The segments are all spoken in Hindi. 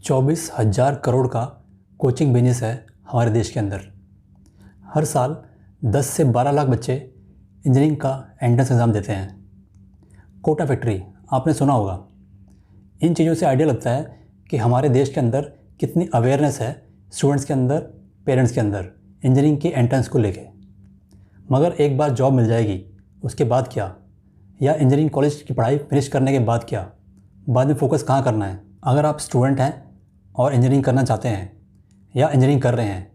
24,000 करोड़ का कोचिंग बिजनेस है हमारे देश के अंदर। हर साल 10 से 12 लाख बच्चे इंजीनियरिंग का एंट्रेंस एग्ज़ाम देते हैं। कोटा फैक्ट्री आपने सुना होगा। इन चीज़ों से आइडिया लगता है कि हमारे देश के अंदर कितनी अवेयरनेस है स्टूडेंट्स के अंदर, पेरेंट्स के अंदर इंजीनियरिंग की एंट्रेंस को लेके। मगर एक बार जॉब मिल जाएगी, उसके बाद क्या? या इंजीनियरिंग कॉलेज की पढ़ाई फिनिश करने के बाद क्या? बाद में फोकस कहाँ करना है? अगर आप स्टूडेंट हैं और इंजीनियरिंग करना चाहते हैं या इंजीनियरिंग कर रहे हैं,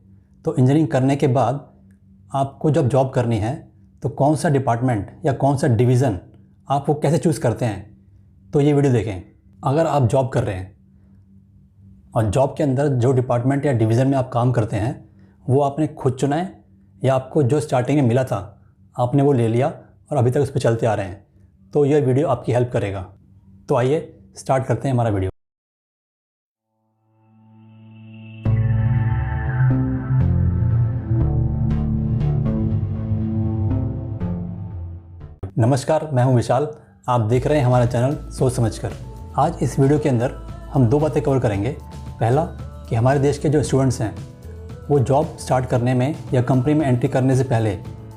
तो इंजीनियरिंग करने के बाद आपको जब जॉब करनी है तो कौन सा डिपार्टमेंट या कौन सा डिवीज़न आप वो कैसे चूज़ करते हैं, तो ये वीडियो देखें। अगर आप जॉब कर रहे हैं और जॉब के अंदर जो डिपार्टमेंट या डिवीज़न में आप काम करते हैं वो आपने खुद चुना है या आपको जो स्टार्टिंग में मिला था आपने वो ले लिया और अभी तक उस पर चलते आ रहे हैं, तो यह वीडियो आपकी हेल्प करेगा। तो आइए स्टार्ट करते हैं हमारा वीडियो। नमस्कार, मैं हूं विशाल। आप देख रहे हैं हमारा चैनल सोच समझकर। आज इस वीडियो के अंदर हम दो बातें कवर करेंगे। पहला कि हमारे देश के जो स्टूडेंट्स हैं वो जॉब स्टार्ट करने में या कंपनी में एंट्री करने से पहले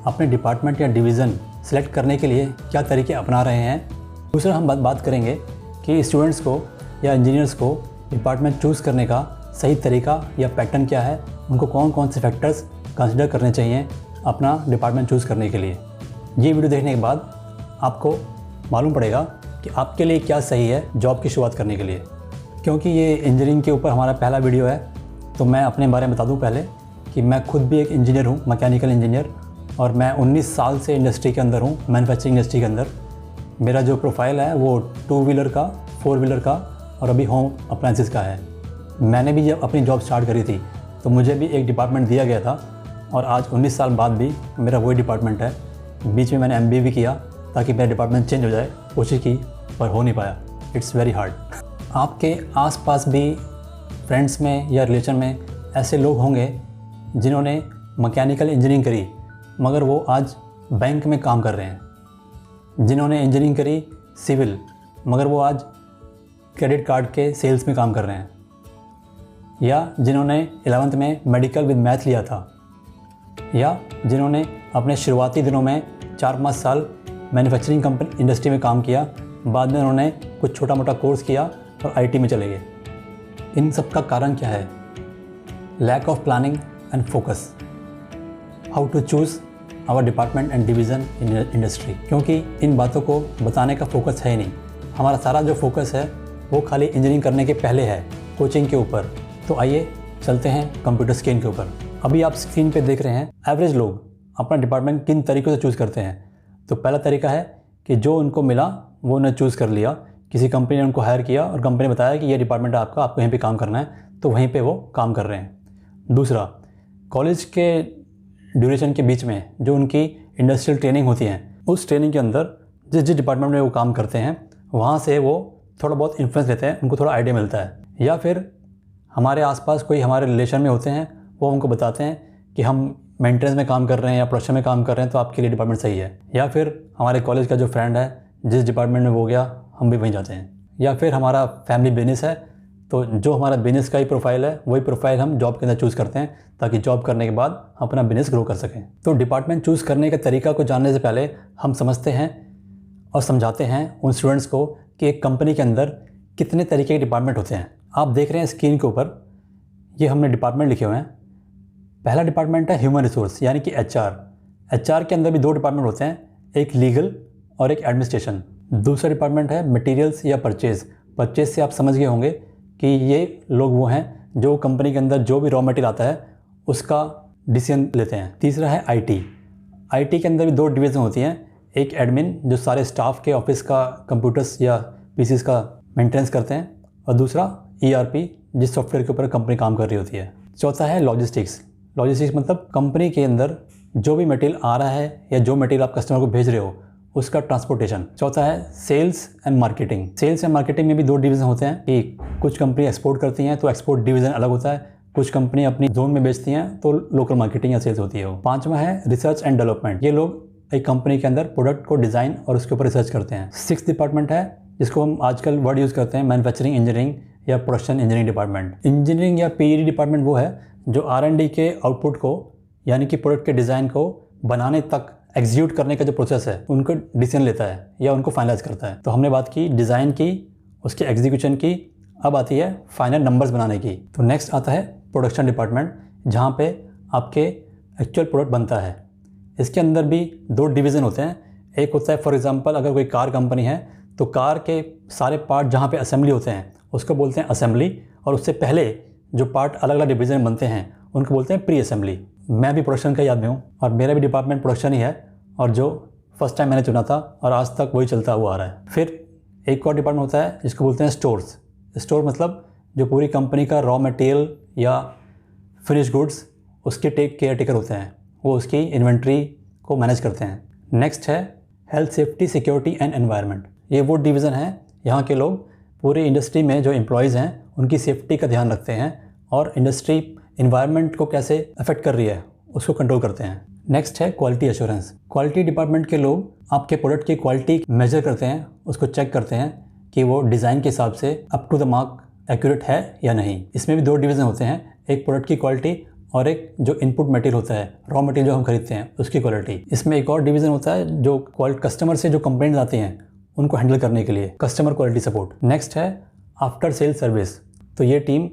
अपने डिपार्टमेंट या डिवीज़न सेलेक्ट करने के लिए क्या तरीके अपना रहे हैं। दूसरा हम बात करेंगे कि स्टूडेंट्स को या इंजीनियर्स को डिपार्टमेंट चूज़ करने का सही तरीका या पैटर्न क्या है, उनको कौन कौन से फैक्टर्स कंसिडर करने चाहिए अपना डिपार्टमेंट चूज़ करने के लिए। ये वीडियो देखने के बाद आपको मालूम पड़ेगा कि आपके लिए क्या सही है जॉब की शुरुआत करने के लिए। क्योंकि ये इंजीनियरिंग के ऊपर हमारा पहला वीडियो है, तो मैं अपने बारे में बता दूं पहले कि मैं खुद भी एक इंजीनियर हूं, मैकेनिकल इंजीनियर, और मैं 19 साल से इंडस्ट्री के अंदर हूं, मैन्युफैक्चरिंग इंडस्ट्री के अंदर। मेरा जो प्रोफाइल है वो 2 व्हीलर का, 4 व्हीलर का और अभी होम अप्लायंसेस का है। मैंने भी जब अपनी जॉब स्टार्ट करी थी तो मुझे भी एक डिपार्टमेंट दिया गया था और आज 19 साल बाद भी मेरा वही डिपार्टमेंट है। बीच में मैंने MBA भी किया ताकि मेरा डिपार्टमेंट चेंज हो जाए, कोशिश की पर हो नहीं पाया। It's very hard. आपके आसपास भी फ्रेंड्स में या रिलेशन में ऐसे लोग होंगे जिन्होंने मैकेनिकल इंजीनियरिंग करी मगर वो आज बैंक में काम कर रहे हैं, जिन्होंने इंजीनियरिंग करी सिविल मगर वो आज क्रेडिट कार्ड के सेल्स में काम कर रहे हैं, या जिन्होंने 11th में मेडिकल विद मैथ लिया था, या जिन्होंने अपने शुरुआती दिनों में 4-5 साल मैन्युफैक्चरिंग कंपनी इंडस्ट्री में काम किया, बाद में उन्होंने कुछ छोटा मोटा कोर्स किया और IT में चले गए। इन सब का कारण क्या है? Lack of planning and focus. How to choose our department and division in industry. क्योंकि इन बातों को बताने का फोकस है ही नहीं। हमारा सारा जो फोकस है वो खाली इंजीनियरिंग करने के पहले है, कोचिंग के ऊपर। तो आइए चलते हैं कंप्यूटर स्क्रीन के ऊपर। अभी आप स्क्रीन पे देख रहे हैं एवरेज लोग अपना डिपार्टमेंट किन तरीक़ों से चूज़ करते हैं। तो पहला तरीका है कि जो उनको मिला वो उन्हें चूज़ कर लिया। किसी कंपनी ने उनको हायर किया और कंपनी ने बताया कि ये डिपार्टमेंट है आपको यहीं पे काम करना है, तो वहीं पे वो काम कर रहे हैं। दूसरा, कॉलेज के ड्यूरेशन के बीच में जो उनकी इंडस्ट्रियल ट्रेनिंग होती है, उस ट्रेनिंग के अंदर जिस जिस डिपार्टमेंट में वो काम करते हैं वहाँ से वो थोड़ा बहुत इन्फ्लुएंस लेते हैं, उनको थोड़ा आइडिया मिलता है। या फिर हमारे आसपास कोई हमारे रिलेशन में होते हैं, वो उनको बताते हैं कि हम मेंटेनेंस में काम कर रहे हैं या प्रोडक्शन में काम कर रहे हैं, तो आपके लिए डिपार्टमेंट सही है। या फिर हमारे कॉलेज का जो फ्रेंड है जिस डिपार्टमेंट में वो गया, हम भी वहीं जाते हैं। या फिर हमारा फैमिली बिजनेस है, तो जो हमारा बिजनेस का ही प्रोफाइल है वही प्रोफाइल हम जॉब के अंदर चूज़ करते हैं ताकि जॉब करने के बाद अपना बिजनेस ग्रो कर सकें। तो डिपार्टमेंट चूज़ करने के तरीका को जानने से पहले हम समझते हैं और समझाते हैं उन स्टूडेंट्स को कि एक कंपनी के अंदर कितने तरीके के डिपार्टमेंट होते हैं। आप देख रहे हैं स्क्रीन के ऊपर, ये हमने डिपार्टमेंट लिखे हुए हैं। पहला डिपार्टमेंट है ह्यूमन रिसोर्स यानी कि HR के अंदर भी 2 डिपार्टमेंट होते हैं, एक लीगल और एक एडमिनिस्ट्रेशन। दूसरा डिपार्टमेंट है मटेरियल्स या परचेज से आप समझ गए होंगे कि ये लोग वो हैं जो कंपनी के अंदर जो भी रॉ मटेरियल आता है उसका डिसीजन लेते हैं। तीसरा है IT के अंदर भी 2 डिवीज़न होती हैं, एक एडमिन जो सारे स्टाफ के ऑफिस का कंप्यूटर्स या PCs का मेंटेनेंस करते हैं, और दूसरा ERP जिस सॉफ्टवेयर के ऊपर कंपनी काम कर रही होती है। चौथा है लॉजिस्टिक्स मतलब कंपनी के अंदर जो भी मटेरियल आ रहा है या जो मटेरियल आप कस्टमर को भेज रहे हो उसका ट्रांसपोर्टेशन। चौथा है सेल्स एंड मार्केटिंग में भी 2 डिवीज़न होते हैं कि कुछ कंपनी एक्सपोर्ट करती हैं तो एक्सपोर्ट डिवीज़न अलग होता है, कुछ कंपनी अपनी जोन में बेचती हैं तो लोकल मार्केटिंग या सेल्स होती है। पांचवा है रिसर्च एंड डेवलपमेंट। ये लोग एक कंपनी के अंदर प्रोडक्ट को डिज़ाइन और उसके ऊपर रिसर्च करते हैं। 6th डिपार्टमेंट है जिसको हम आजकल वर्ड यूज़ करते हैं मैन्युफैक्चरिंग इंजीनियरिंग या प्रोडक्शन इंजीनियरिंग डिपार्टमेंट। इंजीनियरिंग या पीईडी डिपार्टमेंट वो है जो R&D के आउटपुट को यानी कि प्रोडक्ट के डिज़ाइन को बनाने तक एग्जीक्यूट करने का जो प्रोसेस है उनको डिसीजन लेता है या उनको फाइनलाइज करता है। तो हमने बात की डिज़ाइन की, उसके एग्जीक्यूशन की, अब आती है फाइनल नंबर्स बनाने की। तो नेक्स्ट आता है प्रोडक्शन डिपार्टमेंट, जहाँ पे आपके एक्चुअल प्रोडक्ट बनता है। इसके अंदर भी 2 डिवीज़न होते हैं। एक होता है फॉर एग्जांपल अगर कोई कार कंपनी है तो कार के सारे पार्ट जहाँ पे असेंबली होते हैं उसको बोलते हैं असेंबली, और उससे पहले जो पार्ट अलग अलग डिवीज़न बनते हैं उनको बोलते हैं प्री असेंबली। मैं भी प्रोडक्शन का ही आदमी हूँ और मेरा भी डिपार्टमेंट प्रोडक्शन ही है, और जो फर्स्ट टाइम मैंने चुना था और आज तक वही चलता हुआ आ रहा है। फिर एक और डिपार्टमेंट होता है जिसको बोलते हैं स्टोर्स। स्टोर मतलब जो पूरी कंपनी का रॉ मटेरियल या फिनिश गुड्स उसके केयर टेकर होते हैं, वो उसकी इन्वेंट्री को मैनेज करते हैं। नेक्स्ट है health safety security and environment. ये वो डिवीज़न है यहाँ के लोग पूरी इंडस्ट्री में जो एम्प्लॉयज़ हैं उनकी सेफ्टी का ध्यान रखते हैं और इंडस्ट्री इन्वायरमेंट को कैसे अफेक्ट कर रही है उसको कंट्रोल करते हैं। नेक्स्ट है क्वालिटी एश्योरेंस। क्वालिटी डिपार्टमेंट के लोग आपके प्रोडक्ट की क्वालिटी मेजर करते हैं, उसको चेक करते हैं कि वो डिज़ाइन के हिसाब से up to the mark accurate है या नहीं। इसमें भी 2 डिवीज़न होते हैं, एक प्रोडक्ट की क्वालिटी और एक जो इनपुट मटेरियल होता है, रॉ मटेरियल जो हम खरीदते हैं उसकी क्वालिटी। इसमें एक और डिवीज़न होता है जो कस्टमर से जो कंप्लेंट्स आती हैं उनको हैंडल करने के लिए कस्टमर क्वालिटी सपोर्ट। नेक्स्ट है आफ्टर सेल सर्विस। तो ये team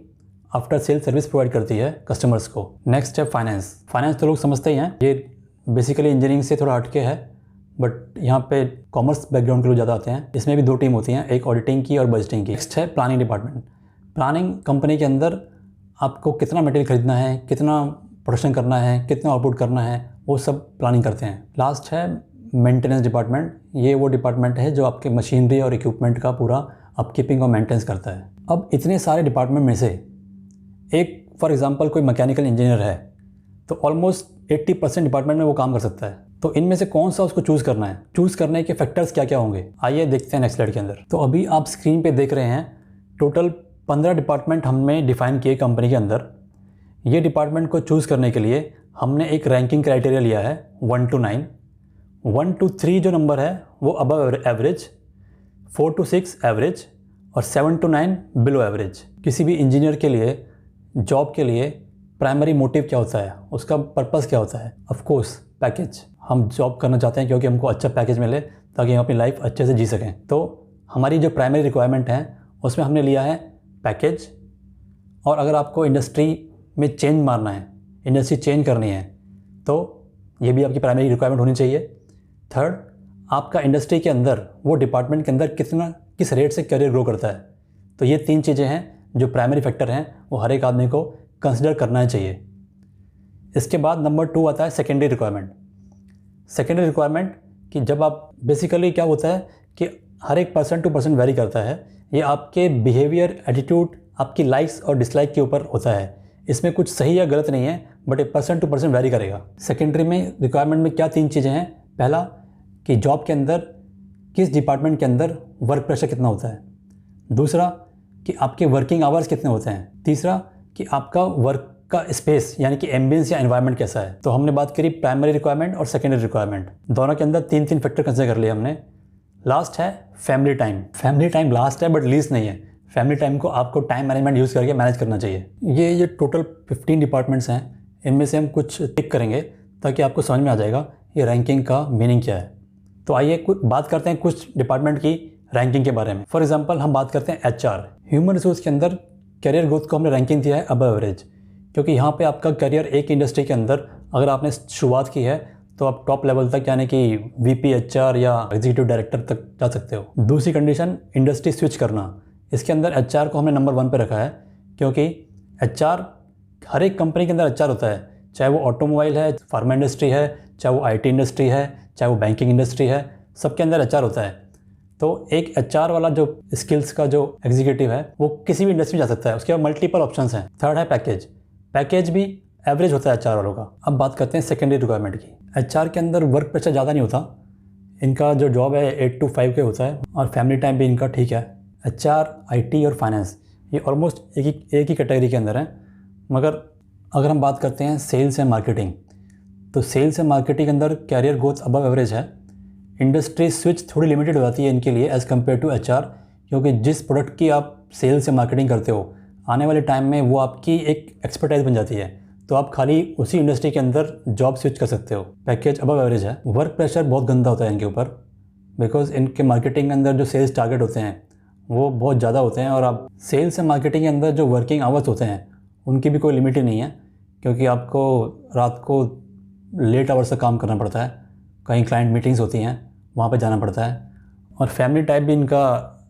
after sale service provide करती है कस्टमर्स को। नेक्स्ट है फाइनेंस। फाइनेंस तो लोग समझते ही हैं, ये बेसिकली इंजीनियरिंग से थोड़ा हटके है, बट यहाँ पे कॉमर्स बैकग्राउंड के लोग ज़्यादा आते हैं। इसमें भी 2 टीम होती हैं, एक ऑडिटिंग की और बजटिंग की। नेक्स्ट है प्लानिंग डिपार्टमेंट। प्लानिंग कंपनी के अंदर आपको कितना मटेरियल खरीदना है, कितना प्रोडक्शन करना है, कितना आउटपुट करना है, वो सब प्लानिंग करते हैं। लास्ट है मेंटेनेंस डिपार्टमेंट। ये वो डिपार्टमेंट है जो आपके मशीनरी और इक्विपमेंट का पूरा अपकीपिंग और मेंटेनेंस करता है। अब इतने सारे डिपार्टमेंट में से एक फॉर एग्जांपल कोई मैकेनिकल इंजीनियर है तो ऑलमोस्ट 80% डिपार्टमेंट में वो काम कर सकता है। तो इनमें से कौन सा उसको चूज़ करना है, चूज़ करने के फैक्टर्स क्या क्या होंगे, आइए देखते हैं नेक्स्ट स्लाइड के अंदर। तो अभी आप स्क्रीन पे देख रहे हैं टोटल 15 डिपार्टमेंट हमने डिफ़ाइन किए कंपनी के अंदर। ये डिपार्टमेंट को चूज़ करने के लिए हमने एक रैंकिंग क्राइटेरिया लिया है 1 to 9। 1 to 3 जो नंबर है वो अबव एवरेज, 4 to 6 एवरेज और 7 to 9 बिलो एवरेज। किसी भी इंजीनियर के लिए जॉब के लिए प्राइमरी मोटिव क्या होता है, उसका पर्पस क्या होता है? Of course package. हम जॉब करना चाहते हैं क्योंकि हमको अच्छा पैकेज मिले ताकि हम अपनी लाइफ अच्छे से जी सकें। तो हमारी जो प्राइमरी रिक्वायरमेंट है उसमें हमने लिया है पैकेज। और अगर आपको इंडस्ट्री में चेंज मारना है, इंडस्ट्री चेंज करनी है, तो ये भी आपकी प्राइमरी रिक्वायरमेंट होनी चाहिए। थर्ड, आपका इंडस्ट्री के अंदर वो डिपार्टमेंट के अंदर किस रेट से करियर ग्रो करता है। तो ये 3 चीज़ें हैं जो प्राइमरी फैक्टर हैं, वो हर एक आदमी को कंसिडर करना चाहिए। इसके बाद नंबर 2 आता है सेकेंडरी रिक्वायरमेंट। सेकेंडरी रिक्वायरमेंट कि जब आप बेसिकली क्या होता है कि हर एक पर्सन टू पर्सन वेरी करता है, ये आपके बिहेवियर, एटीट्यूड, आपकी लाइक्स और डिसलाइक के ऊपर होता है। इसमें कुछ सही या गलत नहीं है, बट ये पर्सन टू पर्सन वेरी करेगा। सेकेंडरी में रिक्वायरमेंट में क्या 3 चीज़ें हैं? पहला कि जॉब के अंदर किस डिपार्टमेंट के अंदर वर्क प्रेशर कितना होता है। दूसरा कि आपके वर्किंग आवर्स कितने होते हैं। तीसरा कि आपका वर्क का स्पेस यानी कि एम्बियंस या एनवायरनमेंट कैसा है। तो हमने बात करी प्राइमरी रिक्वायरमेंट और सेकेंडरी रिक्वायरमेंट, दोनों के अंदर 3 फैक्टर कंसिडर कर लिए हमने। लास्ट है family time. Family time last है बट लीस्ट नहीं है। फैमिली टाइम को आपको टाइम मैनेजमेंट यूज़ करके मैनेज करना चाहिए। ये टोटल 15 डिपार्टमेंट्स हैं, इनमें से हम कुछ टिक करेंगे ताकि आपको समझ में आ जाएगा ये रैंकिंग का मीनिंग क्या है। तो आइए कुछ बात करते हैं कुछ डिपार्टमेंट की रैंकिंग के बारे में। फॉर एग्जांपल हम बात करते हैं HR, ह्यूमन रिसोर्स के अंदर करियर ग्रोथ को हमने रैंकिंग दिया है अबव एवरेज, क्योंकि यहाँ पे आपका करियर एक इंडस्ट्री के अंदर अगर आपने शुरुआत की है तो आप टॉप लेवल तक यानी कि VP HR या एग्जीक्यूटिव डायरेक्टर तक जा सकते हो। दूसरी कंडीशन इंडस्ट्री स्विच करना। इसके अंदर HR को हमने नंबर 1 पे रखा है, क्योंकि HR हर एक कंपनी के अंदर HR होता है, चाहे वो ऑटोमोबाइल है, फार्मा इंडस्ट्री है, चाहे वो IT इंडस्ट्री है, चाहे वो बैंकिंग इंडस्ट्री है, सबके अंदर HR होता है। तो एक HR वाला जो स्किल्स का जो एग्जीक्यूटिव है वो किसी भी इंडस्ट्री में जा सकता है। उसके बाद मल्टीपल ऑप्शंस हैं। थर्ड है पैकेज। पैकेज भी एवरेज होता है HR वालों का। अब बात करते हैं सेकेंडरी रिक्वायरमेंट की। HR के अंदर वर्क प्रेशर ज़्यादा नहीं होता, इनका जो जॉब है 8 to 5 के होता है और फैमिली टाइम भी इनका ठीक है। HR, IT और फाइनेंस ये ऑलमोस्ट एक ही कैटेगरी के अंदर हैं। मगर अगर हम बात करते हैं सेल्स एंड मार्केटिंग, तो सेल्स एंड मार्केटिंग के अंदर कैरियर ग्रोथ अबव एवरेज है। इंडस्ट्री स्विच थोड़ी लिमिटेड हो जाती है इनके लिए एज़ कम्पेयर टू HR, क्योंकि जिस प्रोडक्ट की आप सेल्स या मार्केटिंग करते हो, आने वाले टाइम में वो आपकी एक एक्सपर्टाइज बन जाती है, तो आप खाली उसी इंडस्ट्री के अंदर जॉब स्विच कर सकते हो। पैकेज अबव एवरेज है। वर्क प्रेशर बहुत गंदा होता है इनके ऊपर, बिकॉज इनके मार्केटिंग के अंदर जो सेल्स टारगेट होते हैं वो बहुत ज़्यादा होते हैं, और आप सेल्स या मार्केटिंग के अंदर जो वर्किंग आवर्स होते हैं उनकी भी कोई लिमिट ही नहीं है, क्योंकि आपको रात को लेट आवर्स तक काम करना पड़ता है, कहीं क्लाइंट मीटिंग्स होती हैं वहाँ पे जाना पड़ता है। और फैमिली टाइप भी इनका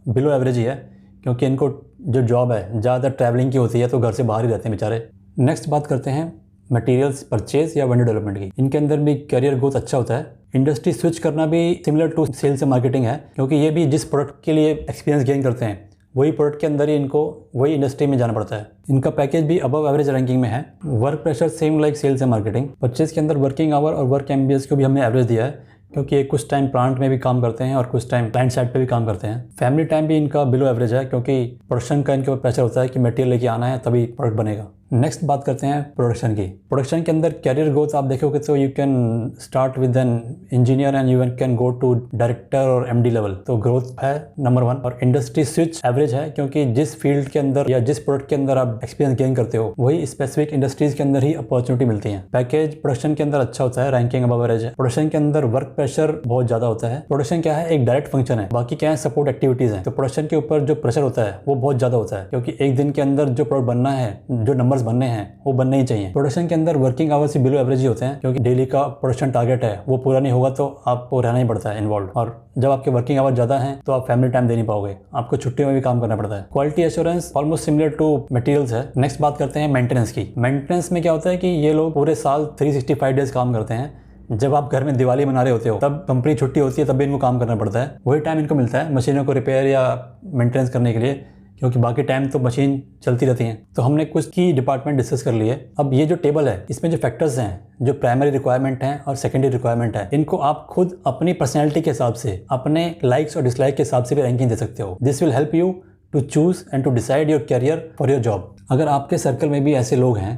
बिलो एवरेज ही है, क्योंकि इनको जो जॉब है ज़्यादा ट्रैवलिंग की होती है, तो घर से बाहर ही रहते हैं बेचारे। नेक्स्ट बात करते हैं मटेरियल्स परचेज या वेंडर डेवलपमेंट की। इनके अंदर भी करियर ग्रोथ अच्छा होता है। इंडस्ट्री स्विच करना भी सिमिलर टू सेल्स या मार्केटिंग है, क्योंकि ये भी जिस प्रोडक्ट के लिए एक्सपीरियंस गेन करते हैं वही प्रोडक्ट के अंदर ही इनको वही इंडस्ट्री में जाना पड़ता है। इनका पैकेज भी अबव एवरेज रैंकिंग में है। Work pressure same like sales या मार्केटिंग। परचेज के अंदर वर्किंग आवर और वर्क एमबीएस को भी हमने एवरेज दिया है, क्योंकि ये कुछ टाइम प्लांट में भी काम करते हैं और कुछ टाइम क्लाइंट साइड पे भी काम करते हैं। फैमिली टाइम भी इनका बिलो एवरेज है, क्योंकि प्रोडक्शन का इनके ऊपर प्रेशर होता है कि मटेरियल लेके आना है तभी प्रोडक्ट बनेगा। नेक्स्ट बात करते हैं प्रोडक्शन की। प्रोडक्शन के अंदर कैरियर ग्रोथ आप देखोगे तो you can start with an engineer and you can go to director और एमडी लेवल, तो ग्रोथ है नंबर 1। और इंडस्ट्री स्विच एवरेज है, क्योंकि जिस फील्ड के अंदर या जिस प्रोडक्ट के अंदर आप एक्सपीरियंस गेन करते हो वही स्पेसिफिक इंडस्ट्रीज के अंदर ही अपॉर्चुनिटी मिलती है। पैकेज प्रोडक्शन के अंदर अच्छा होता है, रैंकिंग अबव एवरेज है। प्रोडक्शन के अंदर वर्क प्रेशर बहुत ज़्यादा होता है। प्रोडक्शन क्या है, एक डायरेक्ट फंक्शन है, बाकी क्या है सपोर्ट एक्टिविटीज़ हैं। तो प्रोडक्शन के ऊपर जो प्रेशर होता है वो बहुत ज़्यादा होता है, क्योंकि एक दिन के अंदर जो प्रोडक्ट बनना है, जो नंबर्स बनने हैं वो बनने ही चाहिए। प्रोडक्शन के अंदर वर्किंग आवर्स भी बिलो एवरेज ही होते हैं, क्योंकि डेली का प्रोडक्शन टारगेट है वो पूरा नहीं होगा तो आपको रहना ही पड़ता है इन्वॉल्व। और जब आपके वर्किंग आवर ज़्यादा हैं तो आप फैमिली टाइम दे नहीं पाओगे, आपको छुट्टियों में भी काम करना पड़ता है। Quality assurance almost similar to materials है। नेक्स्ट बात करते हैं मेंटेनेंस की। मेंटेनेंस में क्या होता है कि ये लोग पूरे साल 365 डेज काम करते हैं। जब आप घर में दिवाली मना रहे होते हो तब कंपनी छुट्टी होती है, तब भी इनको काम करना पड़ता है। वही टाइम इनको मिलता है मशीनों को रिपेयर या मेंटेनेंस करने के लिए, क्योंकि बाकी टाइम तो मशीन चलती रहती हैं। तो हमने कुछ की डिपार्टमेंट डिस्कस कर लिए। अब ये जो टेबल है इसमें जो फैक्टर्स हैं, जो प्राइमरी रिक्वायरमेंट हैं और सेकेंडरी रिक्वायरमेंट है, इनको आप खुद अपनी पर्सनैलिटी के हिसाब से, अपने लाइक्स और डिसलाइक के हिसाब से भी रैंकिंग दे सकते हो। This will help you to choose and to decide your career for your job. अगर आपके सर्कल में भी ऐसे लोग हैं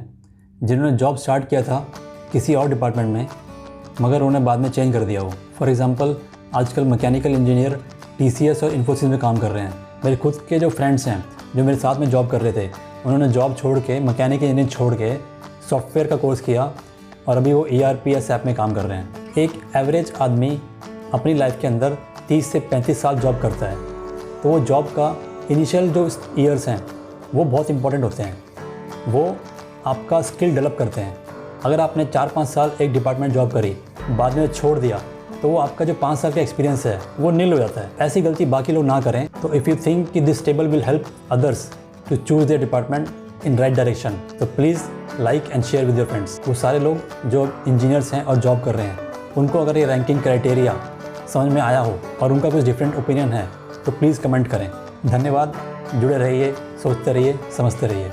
जिन्होंने जॉब स्टार्ट किया था किसी और डिपार्टमेंट में मगर उन्हें बाद में चेंज कर दिया हो, फॉर एग्जांपल आजकल मैकेनिकल इंजीनियर TCS और इन्फोसिस में काम कर रहे हैं। मेरे खुद के जो फ्रेंड्स हैं जो मेरे साथ में जॉब कर रहे थे, उन्होंने जॉब छोड़ के, मैकेनिकल इंजीनियरिंग छोड़ के सॉफ्टवेयर का कोर्स किया और अभी वो ERP या SAP में काम कर रहे हैं। एक एवरेज आदमी अपनी लाइफ के अंदर 30 से 35 साल जॉब करता है, तो वो जॉब का इनिशियल जो ईयर्स हैं वो बहुत इंपॉर्टेंट होते हैं। वो आपका स्किल डेवलप करते हैं। अगर आपने 4-5 साल एक डिपार्टमेंट जॉब करी, बाद में छोड़ दिया, तो वो आपका जो 5 साल का एक्सपीरियंस है वो नील हो जाता है। ऐसी गलती बाकी लोग ना करें। तो इफ़ यू थिंक कि this table will help others to choose their department in right direction, तो please like and share with your friends. वो सारे लोग जो इंजीनियर्स हैं और जॉब कर रहे हैं, उनको अगर ये रैंकिंग क्राइटेरिया समझ में आया हो और उनका कुछ डिफरेंट ओपिनियन है तो प्लीज़ कमेंट करें। धन्यवाद। जुड़े रहिए, सोचते रहिए, समझते रहिए।